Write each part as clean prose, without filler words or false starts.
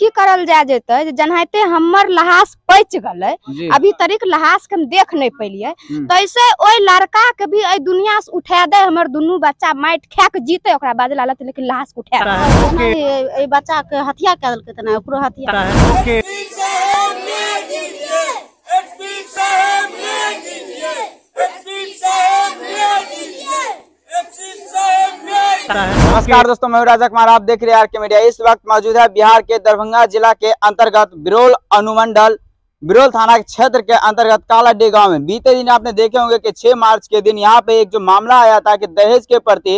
की करल जा जेते जनहते हमर लहास पच गले, अभी तरीक लहास के हम देख नहीं पेलिए, तो ऐसे ओई लड़का के भी ए दुनिया से उठा दे, हमर दुनू बच्चा माइट खा के जीते ओकरा बाद लालत, लेकिन लहास के उठा दे ए बच्चा के हत्या कर देलकै, तना ओकरो हत्या। नमस्कार दोस्तों, मैं राजा कुमार, आप देख रहे हैं आरके मीडिया। इस वक्त मौजूद है बिहार के दरभंगा जिला के अंतर्गत बिरोल अनुमंडल बिरोल थाना के क्षेत्र के अंतर्गत कालाडीह गांव में। बीते दिन आपने देखे होंगे कि 6 मार्च के दिन यहाँ पे एक जो मामला आया था कि दहेज के प्रति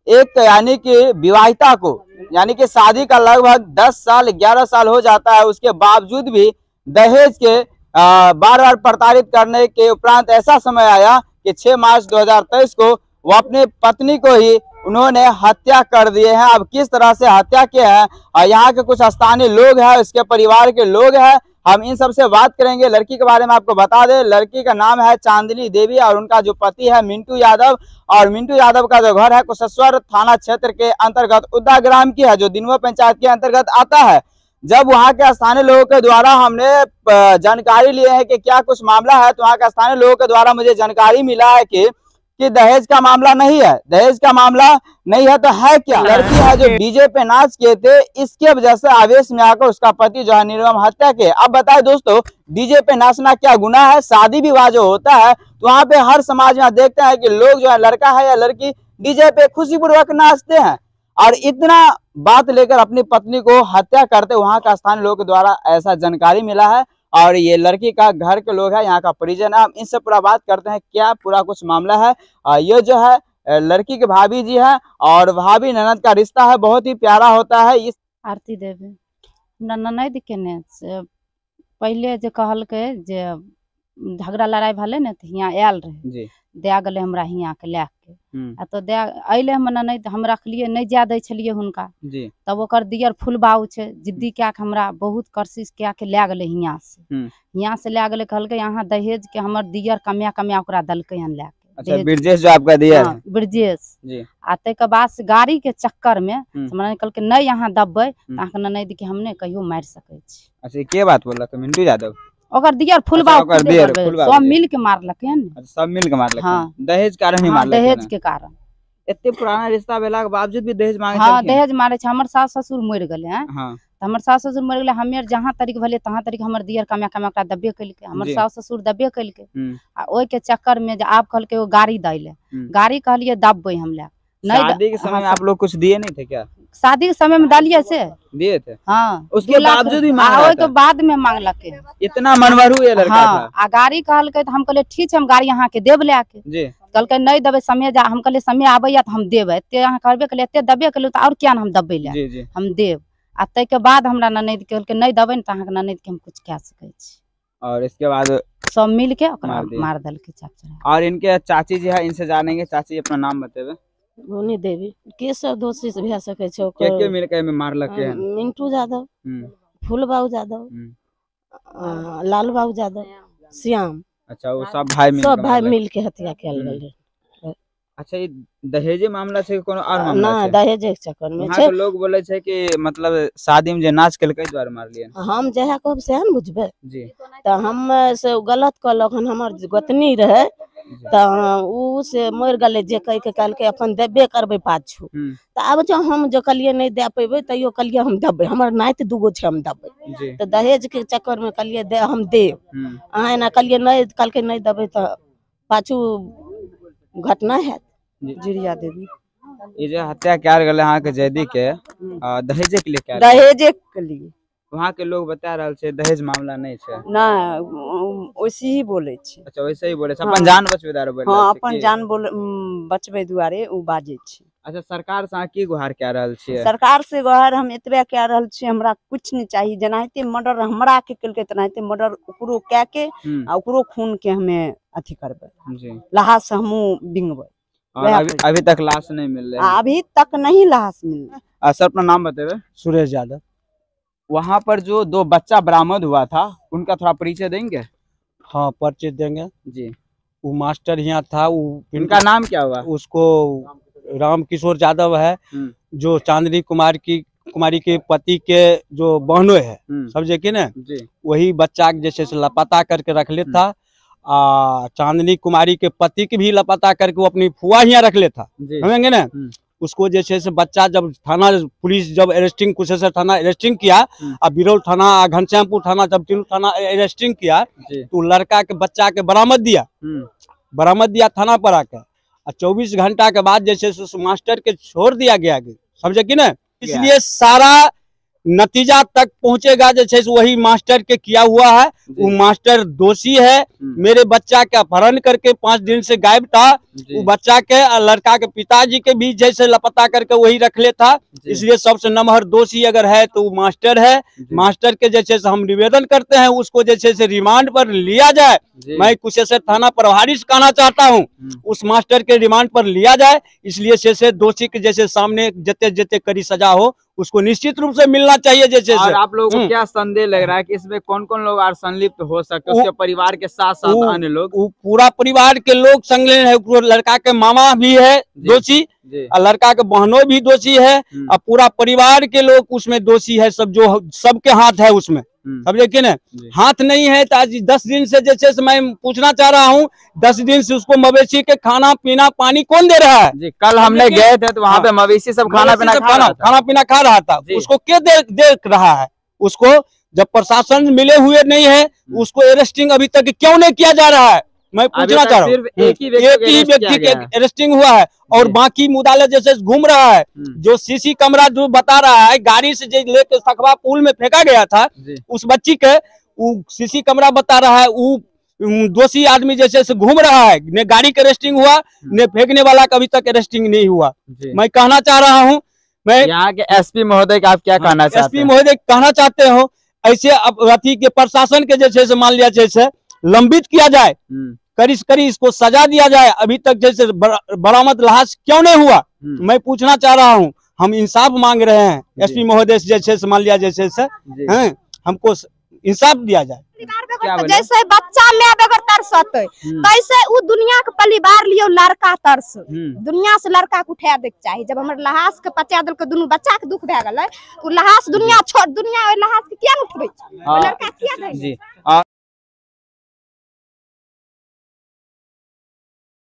एक यानी कि विवाहिता को यानी कि शादी का लगभग 10 साल 11 साल हो जाता है, उसके बावजूद भी दहेज के बार बार प्रताड़ित करने के उपरांत ऐसा समय आया कि 6 मार्च 2023 को वो अपनी पत्नी को ही उन्होंने हत्या कर दिए हैं। अब किस तरह से हत्या किया है, यहाँ के कुछ स्थानीय लोग हैं, उसके परिवार के लोग हैं, हम इन सब से बात करेंगे। लड़की के बारे में आपको बता दें, लड़की का नाम है चांदनी देवी और उनका जो पति है मिंटू यादव, और मिंटू यादव का जो घर है कुशेश्वर थाना क्षेत्र के अंतर्गत उद्दा ग्राम की है, जो दिनवा पंचायत के अंतर्गत आता है। जब वहाँ के स्थानीय लोगों के द्वारा हमने जानकारी लिए है कि क्या कुछ मामला है, तो वहाँ के स्थानीय लोगों के द्वारा मुझे जानकारी मिला है कि दहेज का मामला नहीं है, दहेज का मामला नहीं है तो है क्या? लड़की है जो डीजे पे नाच किए थे, इसके वजह से आवेश में आकर उसका पति जो है निर्मम हत्या के। अब बताए दोस्तों, डीजे पे नाचना क्या गुनाह है? शादी विवाह जो होता है तो वहाँ पे हर समाज में देखते हैं कि लोग जो है, लड़का है या लड़की डीजे पे खुशी पूर्वक नाचते हैं, और इतना बात लेकर अपनी पत्नी को हत्या करते वहाँ का स्थानीय लोगों के द्वारा ऐसा जानकारी मिला है। और ये लड़की का घर के लोग है, यहाँ का परिजन है, हम इनसे पूरा बात करते हैं क्या पूरा कुछ मामला है। ये जो है लड़की के भाभी जी है, और भाभी ननद का रिश्ता है, बहुत ही प्यारा होता है। इस आरती देवी ननद के ने से पहले जे कहलकै जे झगड़ा लड़ाई भले ने तो यहाँ आयल रहे जी, दे गले हमरा हियाँ के लैके आ तो दे अले हम ननद हम रखलिए नहीं जा दै छलिए हुनका जी। तब ओकर दियर फुलबाऊ छे जिद्दी क्या के हमरा बहुत कोशिश क्या के लै गले हियाँ से लै गले, कहलकै यहाँ दहेज के हमर दियर कमिया कमिया ओकरा दलकै हन लै। अच्छा, ब्रजेश जो आपका दियर है? ब्रजेश जी। आ तक बाद गाड़ी के चक्कर में हमरा कहलकै नहीं यहाँ दबे अहाँ ननद के हम नहीं कहियो मार सकै छी। अच्छा, के बात बोल रहा था? मिंटू यादव ओकर दियर फुलबाऊ सब मिल के मारलकै हन। अच्छा, सब मिल के मारलकै? हाँ, दहेज कारण ही मारलकै? दहेज के कारण। इतने पुराना रिश्ता भेला के बावजूद भी दहेज मांगे? हाँ, दहेज मारे छे। हमर सास ससुर मर गए हैं। हाँ, हमर सास ससुर मर गए, हमें जहाँ तरीक भले तहाँ तरीक हमर दियर कमा कमा ओकरा दबे कैलकै, हमर सास ससुर दबे कैलकै। आ ओइ के चक्कर में आप कहलकै वो गाड़ी दैले, गाड़ी कहलिए दबे हम लै नहीं। शादी के समय आप लोग कुछ दिए नहीं थे क्या? शादी के समय में डालिए से दिए थे? हाँ, उसके बावजूद भी मांग रहा था? तो बाद में मांगलकै। इतना मनवरू ये लड़का था? आ गाड़ी कहलकै तो हम कहले ठीक है हम गाड़ी यहाँ के देब लेके जी। कहलकै नहीं देबे समय जा, हम कहले समय आबैया तो हम देब, एते अहाँ करबे कहले एते दबे कहले तो और क्या हम दबे ले? जी, जी। हम देब। आ तै के बाद हमरा ननद कहलकै नहीं दबे न त अहाँ के ननद के हम कुछ कह सकै छी, और इसके बाद सब मिल के ओकरा मार देलकै चाचा। और इनके चाची जी है, इनसे जानेंगे। चाची अपना नाम बतेबे? मोनी देवी। के सब दोषी से भे सके छै? के मिल के में मारलकै हन? मिंटू यादव, फूलबाऊ यादव, लाल बाबू यादव, श्याम। अच्छा, वो सब भाई मिल के हत्या कैल गेल। अच्छा, ये दहेजे मामला छै कोनो और मामला ना छै? दहेज के चक्कर में छै। लोग बोले छै कि मतलब शादी में जे नाच केलकै द्वारा मार लिए। हम जहे कहब से न बुझबे जी। त हम से गलत कहलक हन, हमर गोतनी रहे त उ से मर गले जे कह के कहलकै अपन देबे करबे पाछू। त अब जो हम जो कलिए नहीं दे पेबे तइयो कलिए हम दबे, हमर नाइत दुगो छै हम दबे। त दहेज के चक्कर में कलिए दे हम देब, अहाँ ना कलिए नहीं कहलकै नहीं दबे त पाछू घटना है। जिरिया देवी ये जो हत्या क्या गले यहाँ के जैदी के दहेजे के लिए क्या? दहेजे के लिए वहाँ के लोग बता रहे छे दहेज मामला नहीं छे ना, वैसे ही बोले छे। अच्छा, वैसे ही बोले छे? अपन जान बचबे दुआरे बोले? हाँ, अपन जान बचबे दुआरे उ बाजे छे। अच्छा, सरकार से की गुहार कह रहल छियै? सरकार से गुहार हम एतबे कह रहल छी, हमरा कुछ नहीं चाहिए। जनाहिते मर्डर हमरा के केलकै तनाहिते मर्डर ओकरो कह के आ ओकरो खून के हमें अथी करबे जी, लाश हमहू बिंगबे। अभी तक लाश नहीं मिल रहा है? अभी तक नहीं लाश मिल रहा। सर अपना नाम बतेबे? सुरेश यादव। वहाँ पर जो 2 बच्चा बरामद हुआ था उनका थोड़ा परिचय देंगे? हाँ, परिचय देंगे जी। वो मास्टर यहाँ था, उनका नाम क्या हुआ? उसको राम किशोर यादव है, जो चांदनी कुमार की कुमारी के पति के जो बहनों है समझे कि ना, वही बच्चा के जैसे लापता करके रख ले था। चांदनी कुमारी के पति के भी लापता करके वो अपनी फुआ यहाँ रख ले था, समझेंगे ना। उसको जैसे से बच्चा जब थाना पुलिस जब अरेस्टिंग कुशेश्वर थाना अरेस्टिंग किया और बिरौल थाना घनश्यामपुर थाना जब तीनों थाना अरेस्टिंग किया तो लड़का के बच्चा के बरामद दिया थाना पर आकर। और 24 घंटा के बाद जैसे उस मास्टर के छोड़ दिया गया, समझे कि ना। इसलिए सारा नतीजा तक पहुंचेगा जैसे वही मास्टर के किया हुआ है। वो मास्टर दोषी है। मेरे बच्चा का अपहरण करके 5 दिन से गायब था। वो बच्चा के लड़का के पिताजी के भी जैसे लापता करके वही रख ले था। इसलिए सबसे नमहर दोषी अगर है तो वो मास्टर है। मास्टर के जैसे हम निवेदन करते हैं उसको जैसे से रिमांड पर लिया जाए। मैं कुशेश्वर थाना प्रभारी से कहना चाहता हूँ उस मास्टर के रिमांड पर लिया जाए। इसलिए जैसे दोषी के जैसे सामने जते जते कड़ी सजा हो उसको निश्चित रूप से मिलना चाहिए। जैसे और आप लोगों को क्या संदेह लग रहा है कि इसमें कौन कौन लोग और संलिप्त हो सकते हैं? उसके परिवार के साथ साथ अन्य लोग, पूरा परिवार के लोग संलग्न है। लड़का के मामा भी है दोषी, लड़का के बहनों भी दोषी है और पूरा परिवार के लोग उसमें दोषी है। सब जो सबके हाथ है उसमें, समझे कि ना। हाथ नहीं है तो आज 10 दिन से जैसे से मैं पूछना चाह रहा हूँ 10 दिन से उसको मवेशी के खाना पीना पानी कौन दे रहा है? जी, कल हमने गए थे तो वहाँ पे मवेशी सब खाना पीना खा रहा था। उसको क्या देख रहा है? उसको जब प्रशासन मिले हुए नहीं है उसको अरेस्टिंग अभी तक क्यों नहीं किया जा रहा है? मैं पूछना चाह रहा हूँ। एक ही व्यक्ति के अरेस्टिंग हुआ है और बाकी मुदाले जैसे घूम रहा है। जो सीसी कैमरा जो बता रहा है गाड़ी से लेकर सखबा पुल में फेंका गया था उस बच्ची के, वो सीसी कैमरा बता रहा है वो दोषी आदमी जैसे से घूम रहा है। न गाड़ी का अरेस्टिंग हुआ न फेंकने वाला का अभी तक अरेस्टिंग नहीं हुआ। मैं कहना चाह रहा हूँ, मैं यहाँ के एसपी महोदय का आप क्या कहना चाहते हैं? एसपी महोदय कहना चाहते हो ऐसे अथी के प्रशासन के जैसे मान लिया जैसे लंबित किया जाए, करी इसको सजा दिया जाए। अभी तक जैसे बरामद लाश क्यों नहीं हुआ? मैं पूछना चाह रहा हूँ। हम इंसाफ मांग रहे हैं एसपी महोदय से जैसे मान लिया जैसे हमको इंसाफ दिया जाए। जैसे बच्चा में अगर तरसत कैसे वो दुनिया के परिवार लियो लड़का तरस दुनिया से लड़का के उठा दे चाहिए। जब हमर लहास के पचा दल के दुनू बच्चा के दुख भए गेलै तो लहास दुनिया छोड़ दुनिया लहास के किया उठबै लड़का किया दे।